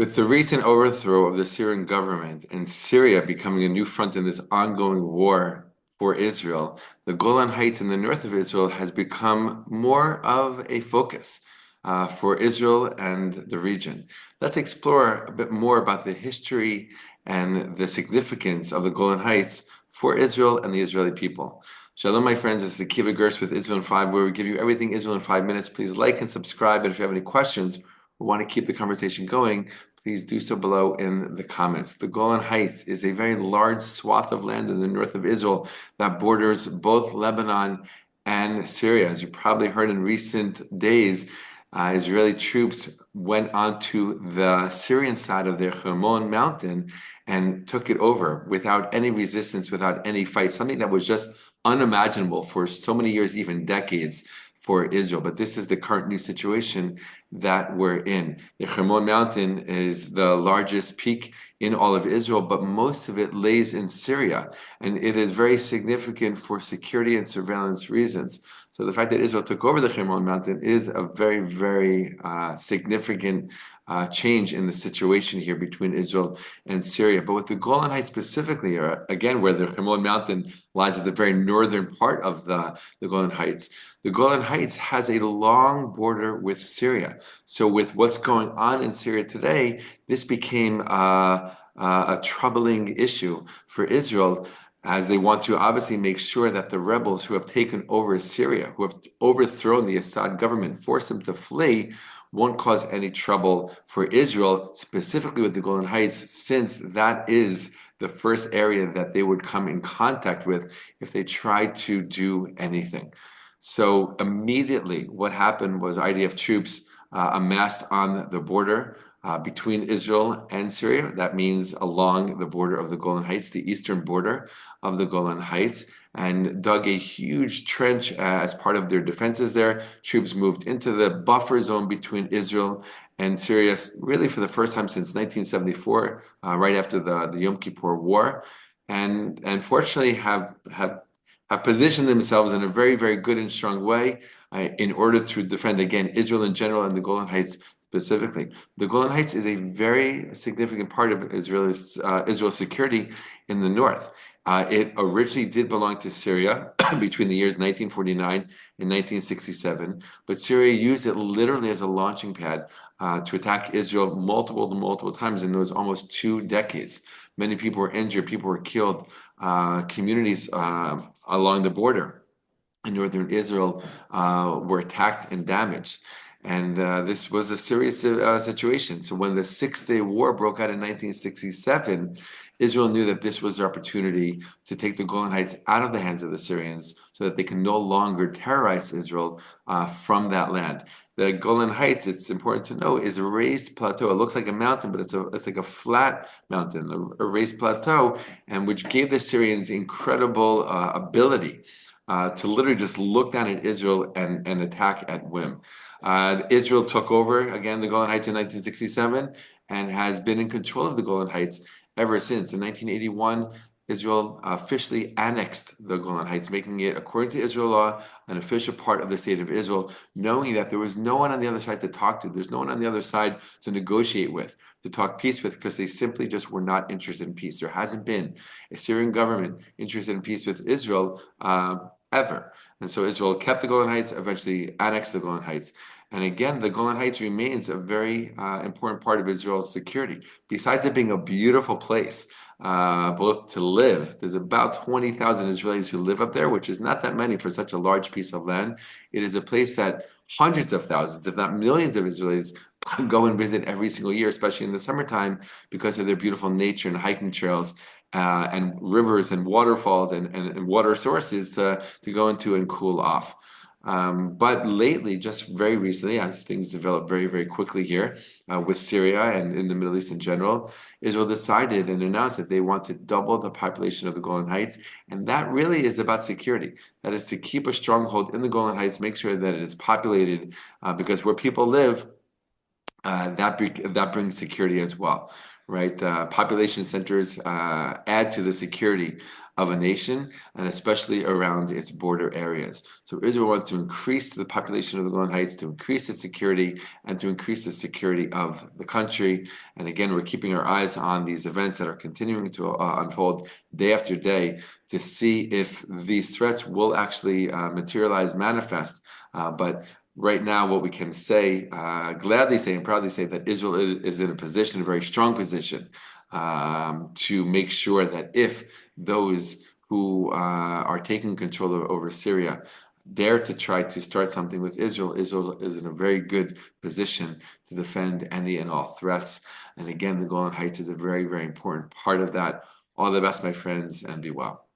With the recent overthrow of the Syrian government and Syria becoming a new front in this ongoing war for Israel, the Golan Heights in the north of Israel has become more of a focus for Israel and the region. Let's explore a bit more about the history and the significance of the Golan Heights for Israel and the Israeli people. Shalom, my friends. This is Akiva Gersh with Israel in 5, where we give you everything Israel in 5 minutes. Please like and subscribe. And if you have any questions or want to keep the conversation going, please do so below in the comments. The Golan Heights is a very large swath of land in the north of Israel that borders both Lebanon and Syria. As you probably heard in recent days, Israeli troops went onto the Syrian side of the Hermon mountain and took it over without any resistance, without any fight, something that was just unimaginable for so many years, even decades, for Israel. But this is the current new situation that we're in. The Hermon mountain is the largest peak in all of Israel, but most of it lays in Syria. And it is very significant for security and surveillance reasons. So the fact that Israel took over the Hermon mountain is a very, very significant change in the situation here between Israel and Syria. But with the Golan Heights specifically, again, where the Hermon mountain lies at the very northern part of the Golan Heights, the Golan Heights has a long border with Syria. So with what's going on in Syria today, this became a troubling issue for Israel, as they want to obviously make sure that the rebels who have taken over Syria, who have overthrown the Assad government, forced them to flee, won't cause any trouble for Israel, specifically with the Golan Heights, since that is the first area that they would come in contact with if they tried to do anything. So immediately what happened was IDF troops amassed on the border between Israel and Syria. That means along the border of the Golan Heights, the eastern border of the Golan Heights, and dug a huge trench as part of their defenses there. Troops moved into the buffer zone between Israel and Syria, really for the first time since 1974, right after the Yom Kippur War, and fortunately have positioned themselves in a very, very good and strong way in order to defend, again, Israel in general and the Golan Heights specifically. The Golan Heights is a very significant part of Israel's security in the north. It originally did belong to Syria between the years 1949 and 1967, but Syria used it literally as a launching pad to attack Israel multiple times in those almost 2 decades. Many people were injured, people were killed, communities along the border in northern Israel were attacked and damaged. And this was a serious situation. So when the Six-Day War broke out in 1967, Israel knew that this was their opportunity to take the Golan Heights out of the hands of the Syrians so that they can no longer terrorize Israel from that land. The Golan Heights, it's important to know, is a raised plateau. It looks like a mountain, but it's like a flat mountain, a raised plateau, and which gave the Syrians incredible ability to literally just look down at Israel and attack at whim. Israel took over, again, the Golan Heights in 1967 and has been in control of the Golan Heights ever since. In 1981, Israel officially annexed the Golan Heights, making it, according to Israel law, an official part of the state of Israel, knowing that there was no one on the other side to talk to. There's no one on the other side to negotiate with, to talk peace with, because they simply just were not interested in peace. There hasn't been a Syrian government interested in peace with Israel ever. And so Israel kept the Golan Heights, eventually annexed the Golan Heights. And again, the Golan Heights remains a very important part of Israel's security. Besides it being a beautiful place, both to live, there's about 20,000 Israelis who live up there, which is not that many for such a large piece of land. It is a place that hundreds of thousands, if not millions of Israelis go and visit every single year, especially in the summertime, because of their beautiful nature and hiking trails and rivers and waterfalls and water sources to go into and cool off. But lately, just very recently, as things develop very, very quickly here with Syria and in the Middle East in general, Israel decided and announced that they want to double the population of the Golan Heights. And that really is about security. That is to keep a stronghold in the Golan Heights, make sure that it is populated, because where people live, that brings security as well. right? Population centers add to the security of a nation, and especially around its border areas. So Israel wants to increase the population of the Golan Heights, to increase its security, and to increase the security of the country. And again, we're keeping our eyes on these events that are continuing to unfold day after day to see if these threats will actually materialize, manifest. But right now, what we can say, gladly say and proudly say, that Israel is in a position, a very strong position, to make sure that if those who are taking control over Syria dare to try to start something with Israel, Israel is in a very good position to defend any and all threats. And again, the Golan Heights is a very, very important part of that. All the best, my friends, and be well.